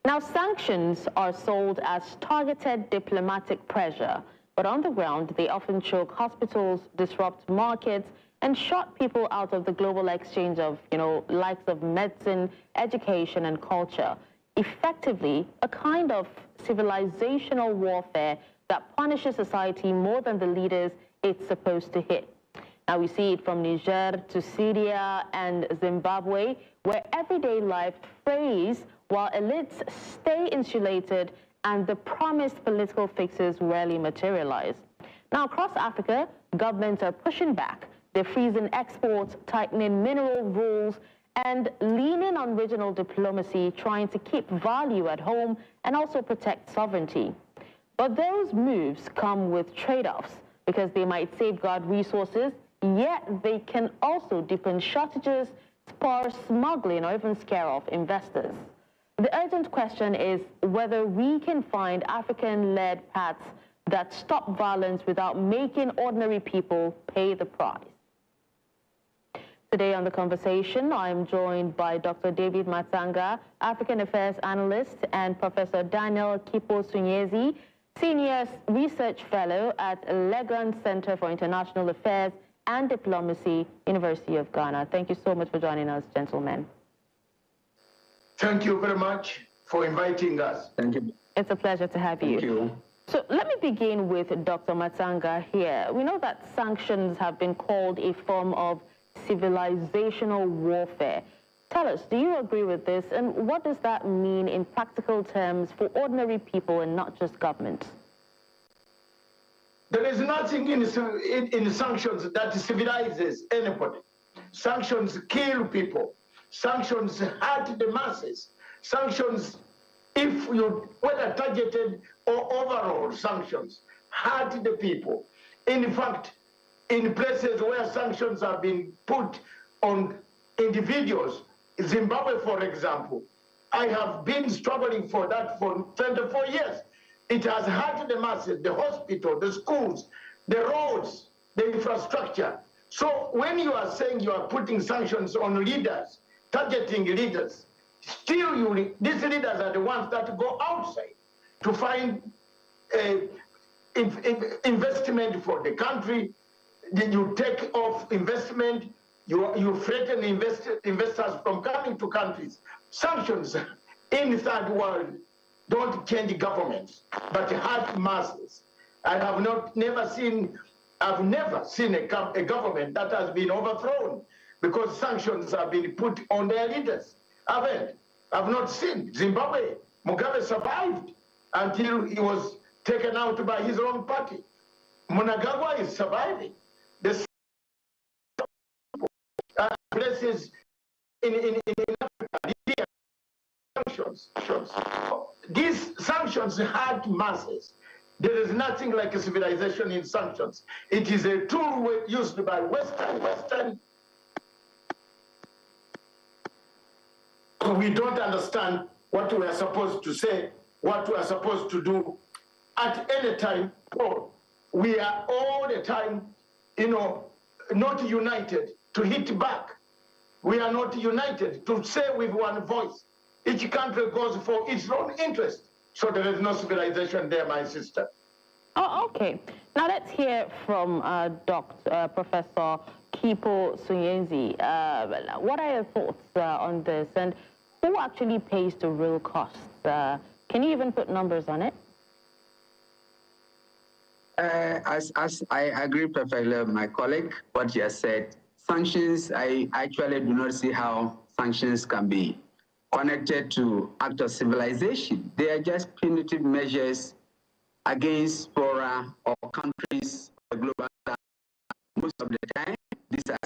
Now, sanctions are sold as targeted diplomatic pressure, but on the ground, they often choke hospitals, disrupt markets, and shut people out of the global exchange of, likes of medicine, education, and culture. Effectively, a kind of civilizational warfare that punishes society more than the leaders it's supposed to hit. Now, we see it from Niger to Syria and Zimbabwe, where everyday life frays while elites stay insulated and the promised political fixes rarely materialize. Now, across Africa, governments are pushing back. They're freezing exports, tightening mineral rules, and leaning on regional diplomacy, trying to keep value at home and also protect sovereignty. But those moves come with trade-offs because they might safeguard resources, yet they can also deepen shortages, spur smuggling, or even scare off investors. The urgent question is whether we can find African-led paths that stop violence without making ordinary people pay the price. Today on The Conversation, I'm joined by Dr. David Matsanga, African Affairs Analyst, and Professor Daniel Kipo-Sunyezi, Senior Research Fellow at Legon Center for International Affairs and Diplomacy, University of Ghana. Thank you so much for joining us, gentlemen. Thank you very much for inviting us. Thank you. It's a pleasure to have you. Thank you. So let me begin with Dr. Matsanga here. We know that sanctions have been called a form of civilizational warfare. Tell us, do you agree with this? And what does that mean in practical terms for ordinary people and not just governments? There is nothing in sanctions that civilizes anybody. Sanctions kill people. Sanctions hurt the masses. Sanctions, whether targeted or overall sanctions, hurt the people. In fact, in places where sanctions have been put on individuals, Zimbabwe, for example, I have been struggling for that for 24 years. It has hurt the masses, the hospital, the schools, the roads, the infrastructure. So when you are saying you are putting sanctions on leaders, targeting leaders, still these leaders are the ones that go outside to find investment for the country. Then you take off investment, you threaten investors from coming to countries. Sanctions in the third world don't change governments, but hurt masses. I have never seen a government that has been overthrown because sanctions have been put on their leaders. I've not seen. Zimbabwe, Mugabe survived until he was taken out by his own party. Mnangagwa is surviving. The places in Africa, sanctions. These sanctions hurt masses. There is nothing like a civilization in sanctions. It is a tool used by Western. We don't understand what we are supposed to say, what we are supposed to do at any time. We are all the time, not united to hit back. We are not united to say with one voice. Each country goes for its own interest. So there is no civilization there, my sister. Oh, okay. Now let's hear from Professor Kipo-Sunyezi. What are your thoughts on this? And who actually pays the real costs? Can you even put numbers on it? As I agree perfectly with my colleague, what he has said, sanctions, I actually do not see how sanctions can be connected to act of civilization. They are just punitive measures against poorer or countries of the global south. Most of the time, these are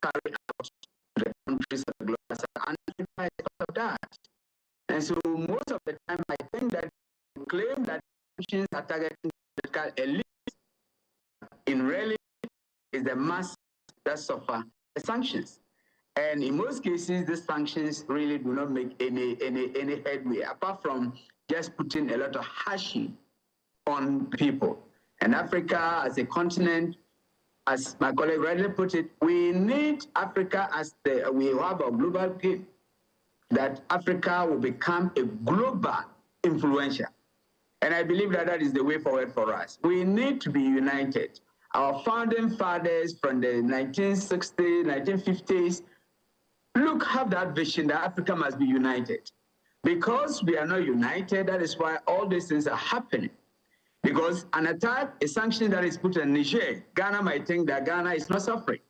carried out to the countries of the global south, and Africa is part of that. And so most of the time, I think that we claim that sanctions are targeting political elites. In reality, is the mass that suffer the sanctions. And in most cases, the sanctions really do not make any headway, apart from just putting a lot of hashing on people. And Africa as a continent, as my colleague rightly put it, we need Africa as we have a global that Africa will become a global influencer. And I believe that that is the way forward for us. We need to be united. Our founding fathers from the 1960s, 1950s, have that vision that Africa must be united. Because we are not united, that is why all these things are happening. Because an attack, a sanction that is put in Niger, Ghana might think that Ghana is not suffering.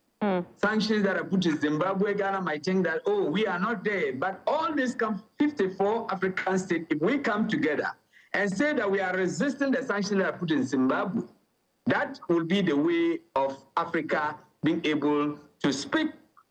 Sanctions that are put in Zimbabwe, Ghana might think that, oh, we are not there. But all these 54 African states, if we come together and say that we are resisting the sanctions that are put in Zimbabwe, that will be the way of Africa being able to speak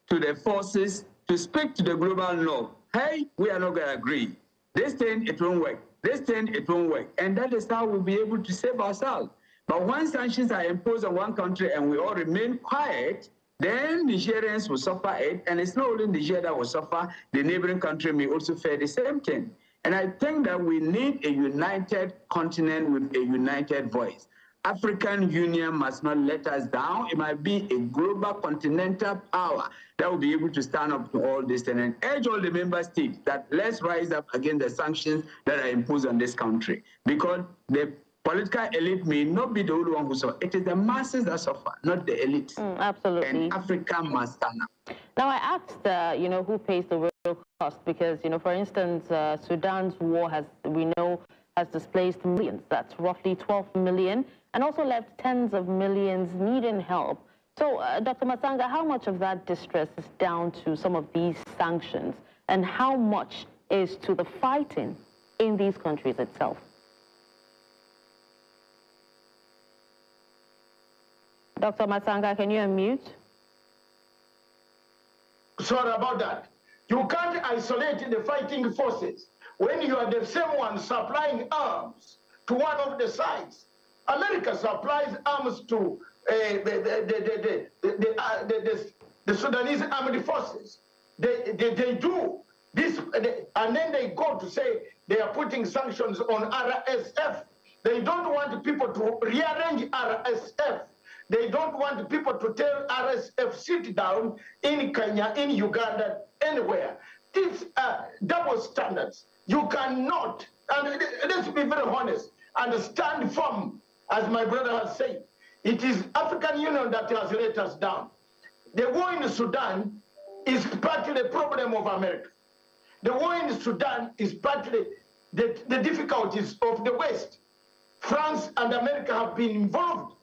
to the forces, to speak to the global north. Hey, we are not going to agree. This thing, it won't work. This thing, it won't work. And that is how we'll be able to save ourselves. But when sanctions are imposed on one country and we all remain quiet, then Nigerians will suffer it. And it's not only Nigeria that will suffer, the neighboring country may also fare the same thing. And I think that we need a united continent with a united voice. African Union must not let us down. It might be a global continental power that will be able to stand up to all this and urge all the member states that let's rise up against the sanctions that are imposed on this country. Because the political elite may not be the only one who suffer. It is the masses that suffer, not the elite. Absolutely. And Africa must stand up. Now, I asked, who pays the real cost? Because, for instance, Sudan's war has displaced millions. That's roughly 12 million, and also left tens of millions needing help. So, Dr. Masanga, how much of that distress is down to some of these sanctions, and how much is to the fighting in these countries itself? Dr. Masanga, can you unmute? Sorry about that. You can't isolate the fighting forces when you are the same one supplying arms to one of the sides. America supplies arms to the Sudanese armed forces. They do this, and then they go to say they are putting sanctions on RSF. They don't want people to rearrange RSF. They don't want people to tell RSF sit down in Kenya, in Uganda, anywhere. These are double standards. You cannot, and let's be very honest, and stand firm, as my brother has said. It is African Union that has let us down. The war in Sudan is partly the problem of America. The war in Sudan is partly the difficulties of the West. France and America have been involved.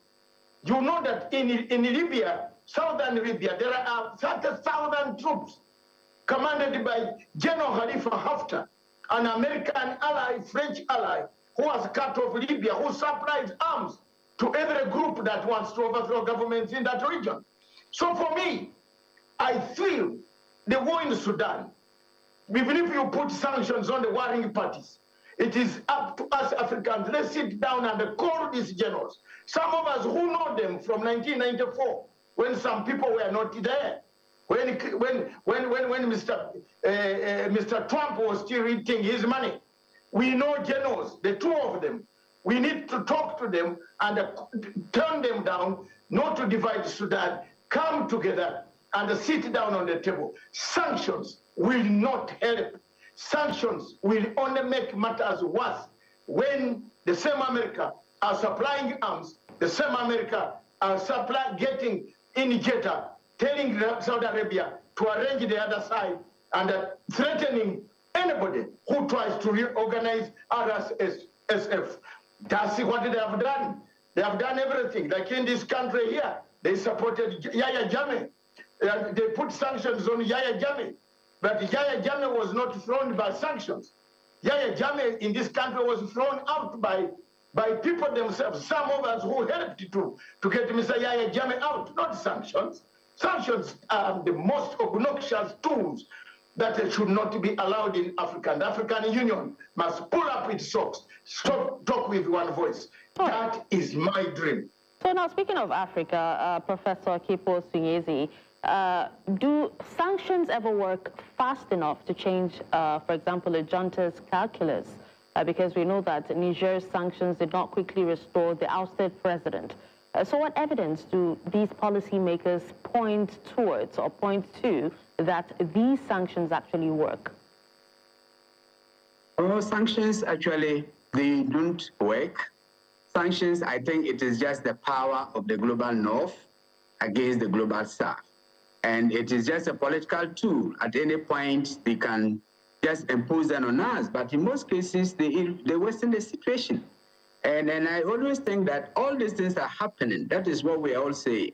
You know that in Libya, southern Libya, there are 30,000 troops commanded by General Khalifa Haftar, an American ally, French ally, who has cut off Libya, who supplies arms to every group that wants to overthrow governments in that region. So for me, I feel the war in Sudan, even if you put sanctions on the warring parties, it is up to us Africans. Let's sit down and call these generals. Some of us who know them from 1994, when some people were not there, when Mr. Trump was still eating his money. We know generals, the two of them. We need to talk to them and turn them down, not to divide Sudan, come together and sit down on the table. Sanctions will not help. Sanctions will only make matters worse when the same America are supplying arms, the same America are getting in Jeddah, telling Saudi Arabia to arrange the other side and threatening anybody who tries to reorganize RSF. That's what they have done. They have done everything. Like in this country here, they supported Yahya Jammeh. They put sanctions on Yahya Jammeh. But Yahya Jammeh was not thrown by sanctions. Yahya Jammeh in this country was thrown out by people themselves, some of us who helped to get Mr. Yahya Jammeh out, not sanctions. Sanctions are the most obnoxious tools that should not be allowed in Africa. The African Union must pull up its socks, stop, talk with one voice. That is my dream. So now, speaking of Africa, Professor Kipo Sunyezi, do sanctions ever work fast enough to change, for example, a junta's calculus? Because we know that Niger's sanctions did not quickly restore the ousted president. So what evidence do these policymakers point towards or point to that these sanctions actually work? Oh, sanctions, actually, they don't work. Sanctions, I think it is just the power of the global north against the global south. And it is just a political tool. At any point, they can just impose them on us. But in most cases, they worsen the situation. And I always think that all these things are happening. That is what we all say.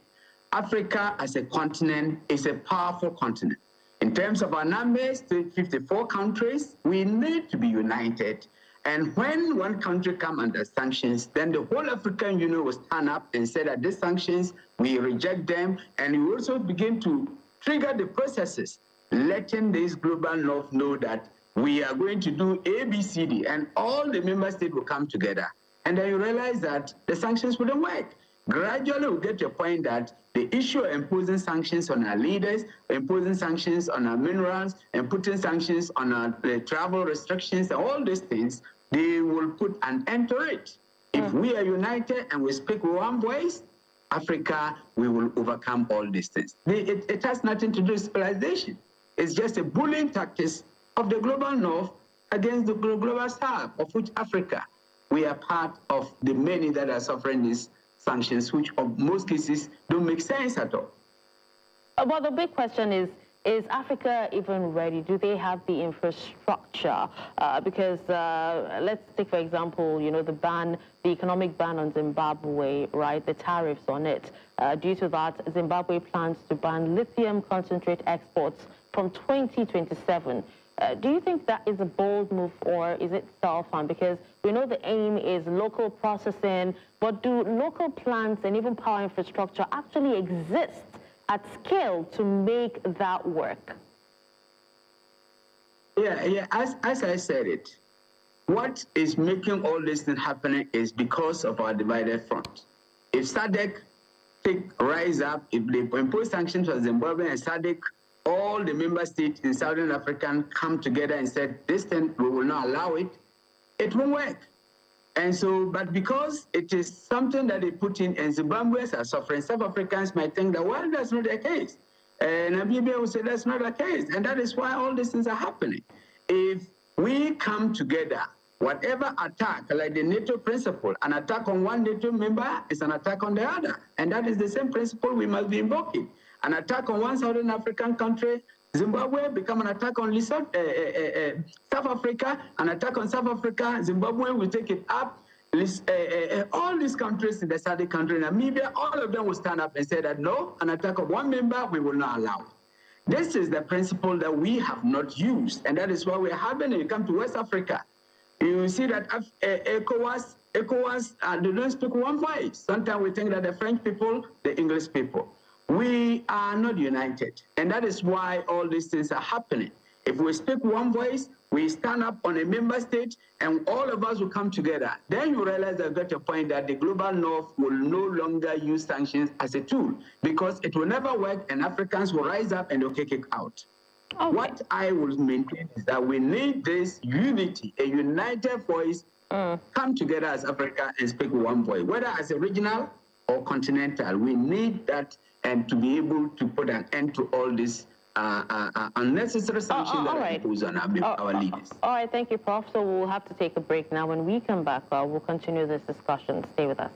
Africa as a continent is a powerful continent. In terms of our numbers, 54 countries, we need to be united. And when one country comes under sanctions, then the whole African Union will stand up and say that these sanctions, we reject them, and we also begin to trigger the processes, letting this global north know that we are going to do A, B, C, D, and all the member states will come together. And then you realize that the sanctions wouldn't work. Gradually, we'll get to a point that the issue of imposing sanctions on our leaders, imposing sanctions on our minerals, and putting sanctions on our travel restrictions, and all these things, they will put an end to it. If we are united and we speak with one voice, Africa, we will overcome all these things. It has nothing to do with civilization. It's just a bullying tactics of the global north against the global south, of which Africa, we are part of the many that are suffering these sanctions, which in most cases don't make sense at all. Well, the big question is Africa even ready? Do they have the infrastructure? Because let's take, for example, you know, the economic ban on Zimbabwe, right? The tariffs on it. Due to that, Zimbabwe plans to ban lithium concentrate exports from 2027. Do you think that is a bold move, or is it self-harm? Because we know the aim is local processing, but do local plants and even power infrastructure actually exist at scale to make that work? Yeah. As I said it, what is making all this thing happening is because of our divided front. If SADC rise up, if they impose sanctions on Zimbabwe and SADC, all the member states in Southern Africa come together and said, this thing, we will not allow it, it won't work. And so, but because it is something that they put in, and Zimbabweans are suffering, South Africans might think that, well, that's not the case. And Namibia will say that's not the case. And that is why all these things are happening. If we come together, whatever attack, like the NATO principle, an attack on one NATO member is an attack on the other. And that is the same principle we must be invoking. An attack on one Southern African country, Zimbabwe, become an attack on South Africa, an attack on South Africa, Zimbabwe will take it up. All these countries in the SADC country, Namibia, all of them will stand up and say that no, an attack of one member, we will not allow. This is the principle that we have not used, and that is why we're having, when you come to West Africa, you see that Ecowas, they don't speak one voice. Sometimes we think that the French people, the English people. We are not united, and that is why all these things are happening. If we speak one voice, we stand up on a member state, and all of us will come together. Then you realize that got a point that the global north will no longer use sanctions as a tool, because it will never work, and Africans will rise up and they'll kick it out. Okay. What I will maintain is that we need this unity, a united voice, come together as Africa and speak one voice, whether as a regional or continental. We need that, and to be able to put an end to all this unnecessary sanctions that are imposed on our leaders. All right, thank you, Prof. So we'll have to take a break now. When we come back, we'll continue this discussion. Stay with us.